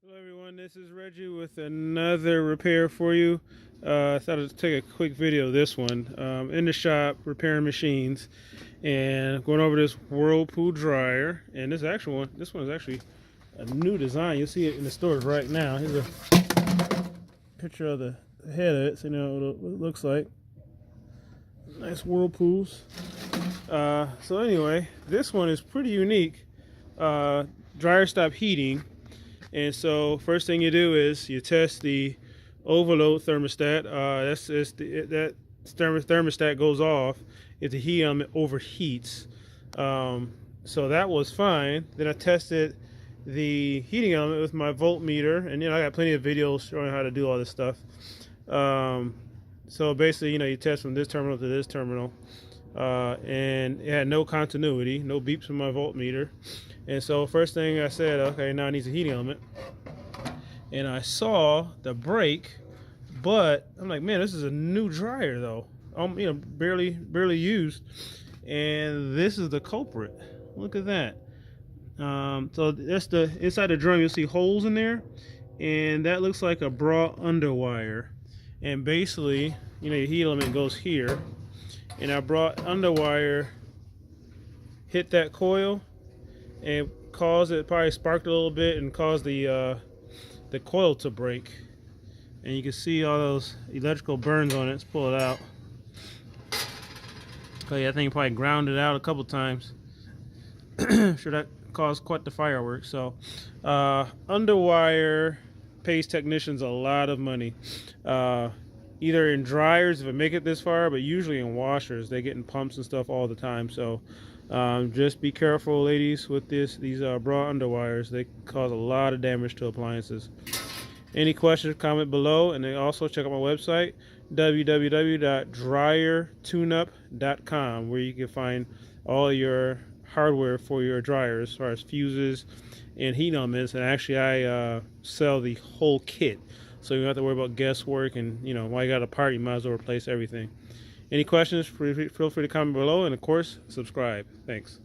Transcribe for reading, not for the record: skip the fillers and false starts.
Hello everyone, this is Reggie with another repair for you. I thought I'd take a quick video of this one. In the shop repairing machines and going over this Whirlpool dryer. And this one is actually a new design. You'll see it in the stores right now. Here's a picture of the head of it so you know what it looks like. Nice Whirlpools. So anyway, this one is pretty unique. Dryer stop heating. And so first thing you do is you test the overload thermostat. That thermostat goes off if the heat element overheats. So that was fine. Then I tested the heating element with my voltmeter, and I got plenty of videos showing how to do all this stuff. So basically, you test from this terminal to this terminal. And it had no continuity, no beeps from my voltmeter. And so first thing I said, okay, now it needs a heating element. And I saw the break, but I'm like, man, this is a new dryer though. Barely used. And this is the culprit. Look at that. So that's the inside the drum. You'll see holes in there, and that looks like a bra underwire. And basically, your heat element goes here. And I brought underwire, hit that coil, and caused it, probably sparked a little bit and caused the coil to break. And you can see all those electrical burns on it. Let's pull it out. Okay, I think it probably grounded out a couple times. Sure, that caused quite the fireworks. So underwire pays technicians a lot of money. Either in dryers if it make it this far, but usually in washers. They get in pumps and stuff all the time. So just be careful, ladies, with these bra underwires. They cause a lot of damage to appliances. Any questions, comment below, and then also check out my website, www.dryertuneup.com, where you can find all your hardware for your dryers as far as fuses and heat elements. And actually I sell the whole kit. So you don't have to worry about guesswork, and while you got a part, you might as well replace everything. Any questions, feel free to comment below, and of course, subscribe. Thanks.